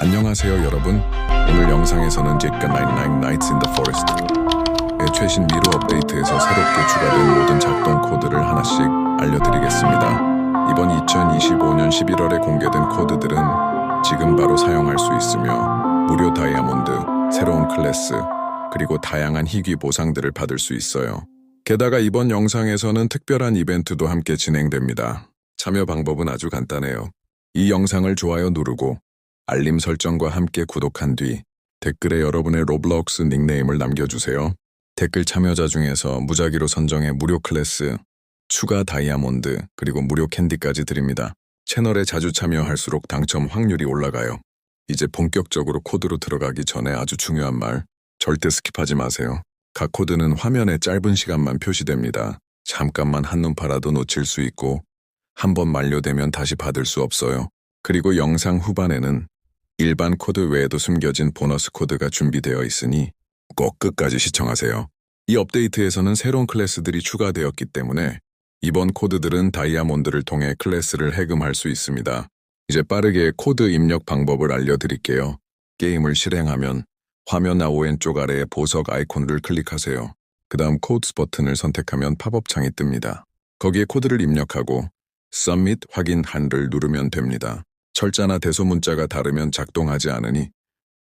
안녕하세요 여러분. 오늘 영상에서는 제가 99 Nights in the Forest의 최신 미로 업데이트에서 새롭게 추가된 모든 작동 코드를 하나씩 알려드리겠습니다. 이번 2025년 11월에 공개된 코드들은 지금 바로 사용할 수 있으며 무료 다이아몬드, 새로운 클래스, 그리고 다양한 희귀 보상들을 받을 수 있어요. 게다가 이번 영상에서는 특별한 이벤트도 함께 진행됩니다. 참여 방법은 아주 간단해요. 이 영상을 좋아요 누르고 알림 설정과 함께 구독한 뒤 댓글에 여러분의 로블록스 닉네임을 남겨주세요. 댓글 참여자 중에서 무작위로 선정해 무료 클래스, 추가 다이아몬드, 그리고 무료 캔디까지 드립니다. 채널에 자주 참여할수록 당첨 확률이 올라가요. 이제 본격적으로 코드로 들어가기 전에 아주 중요한 말, 절대 스킵하지 마세요. 각 코드는 화면에 짧은 시간만 표시됩니다. 잠깐만 한눈 팔아도 놓칠 수 있고 한 번 만료되면 다시 받을 수 없어요. 그리고 영상 후반에는 일반 코드 외에도 숨겨진 보너스 코드가 준비되어 있으니 꼭 끝까지 시청하세요. 이 업데이트에서는 새로운 클래스들이 추가되었기 때문에 이번 코드들은 다이아몬드를 통해 클래스를 해금할 수 있습니다. 이제 빠르게 코드 입력 방법을 알려드릴게요. 게임을 실행하면 화면 오른쪽 아래에 보석 아이콘을 클릭하세요. 그 다음 코드스 버튼을 선택하면 팝업 창이 뜹니다. 거기에 코드를 입력하고 Submit 확인한을 누르면 됩니다. 철자나 대소문자가 다르면 작동하지 않으니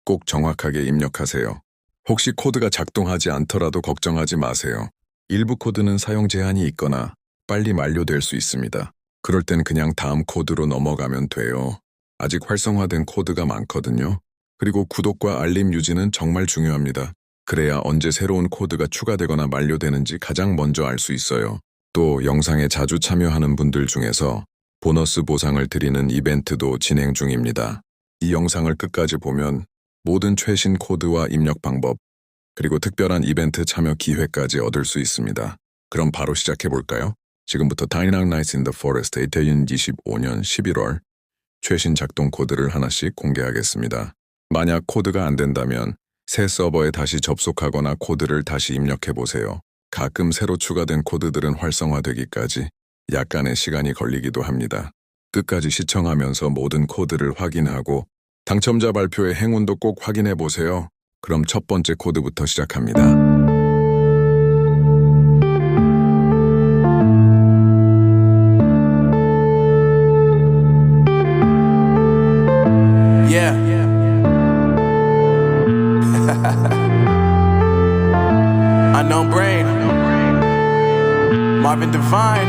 꼭 정확하게 입력하세요. 혹시 코드가 작동하지 않더라도 걱정하지 마세요. 일부 코드는 사용 제한이 있거나 빨리 만료될 수 있습니다. 그럴 땐 그냥 다음 코드로 넘어가면 돼요. 아직 활성화된 코드가 많거든요. 그리고 구독과 알림 유지는 정말 중요합니다. 그래야 언제 새로운 코드가 추가되거나 만료되는지 가장 먼저 알 수 있어요. 또 영상에 자주 참여하는 분들 중에서 보너스 보상을 드리는 이벤트도 진행 중입니다. 이 영상을 끝까지 보면 모든 최신 코드와 입력 방법, 그리고 특별한 이벤트 참여 기회까지 얻을 수 있습니다. 그럼 바로 시작해볼까요? 지금부터 99 Nights in the Forest 2025년 11월 최신 작동 코드를 하나씩 공개하겠습니다. 만약 코드가 안 된다면 새 서버에 다시 접속하거나 코드를 다시 입력해보세요. 가끔 새로 추가된 코드들은 활성화되기까지 약간의 시간이 걸리기도 합니다. 끝까지 시청하면서 모든 코드를 확인하고 당첨자 발표의 행운도 꼭 확인해보세요. 그럼 첫 번째 코드부터 시작합니다. Unknown brain, Marvin Divine.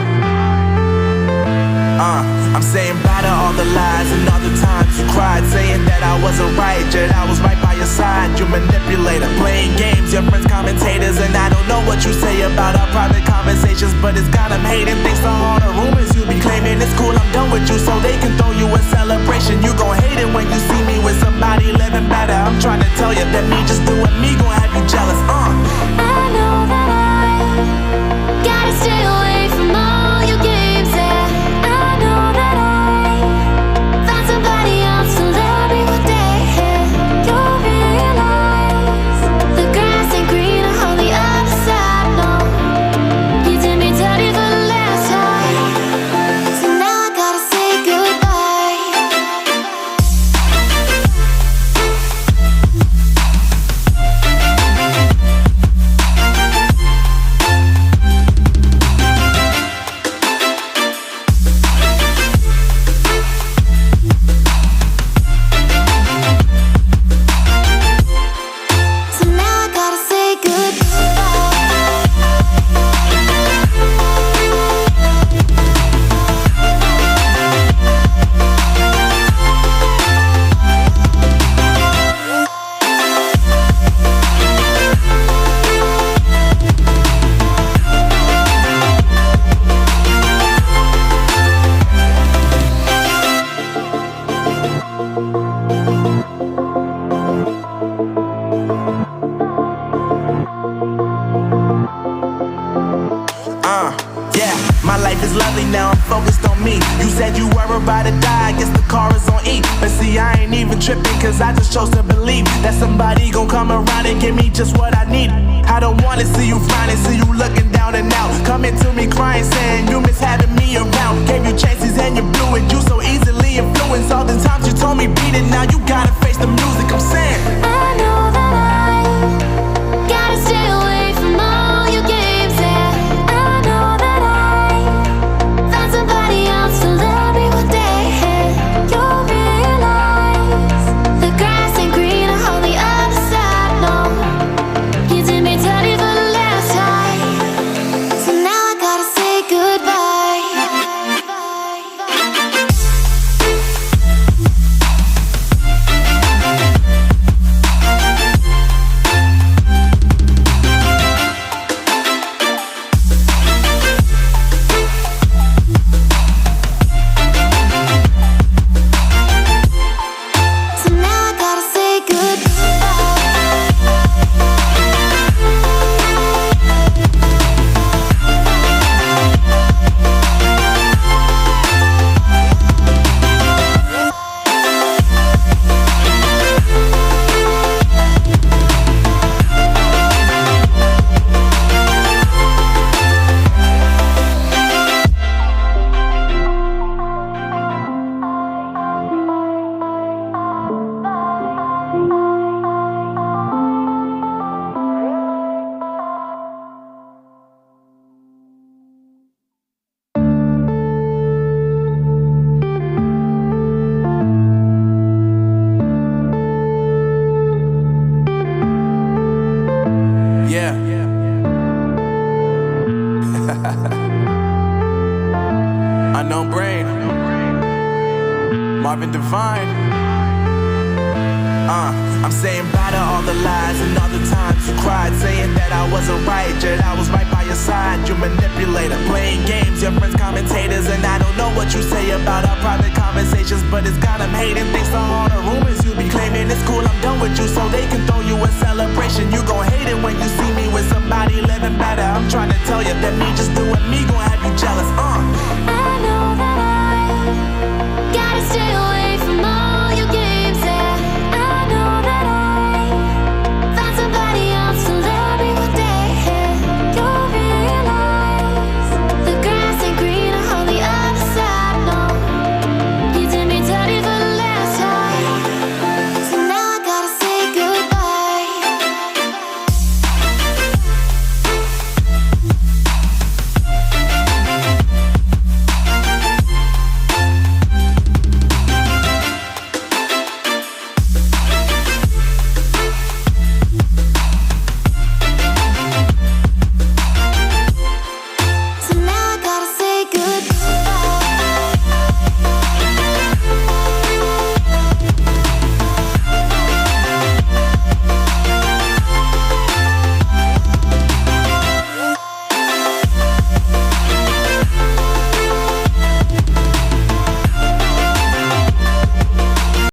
I'm saying bye to all the lies and all the times you cried, saying that I wasn't right, yet I was right by your side. You manipulator, playing games, your friends commentators, and I don't know what you say about our private conversations, but it's got them hating. Thanks to all the rumors you be claiming, it's cool, I'm done with you, so they can throw you a celebration. You gon' hate it when you see me with somebody living better. I'm trying to tell you that me just doing me gon' have you jealous. I know that I gotta stay away from all your games, yeah. I know that I found somebody else to love me one day, yeah. You'll realize the grass ain't greener on the other side, no. You did me dirty for the last time, so now I gotta say goodbye. So now I gotta say goodbye. Yeah, my life is lovely now, I'm focused on me. You said you were about to die, I guess the car is on E. But see, I ain't even tripping, cause I just chose to believe that somebody gon' come around and give me just what I need. I don't wanna see you finding, see you looking down and out, coming to me crying, saying you miss having me around. Gave you chances and you blew it, you so easily the influence. All the times you told me beat it, now you gotta face the music. I'm saying I know that I gotta stay away from all your games. Yeah, I know that I found somebody else to love me one day. You'll realize the grass ain't greener on the other side. No, you did me dirty for the last time, so now I gotta say goodbye. So now I gotta say goodbye. yeah. Unknown Brain, Marvin Devine. I'm saying bye to all the lies and all the times you cried, saying that I wasn't right, yet I was right by your side. You manipulator, playing games, your friends commentators, and I don't know what you say about our private conversations, but it's got them hating thanks to all the rumors you be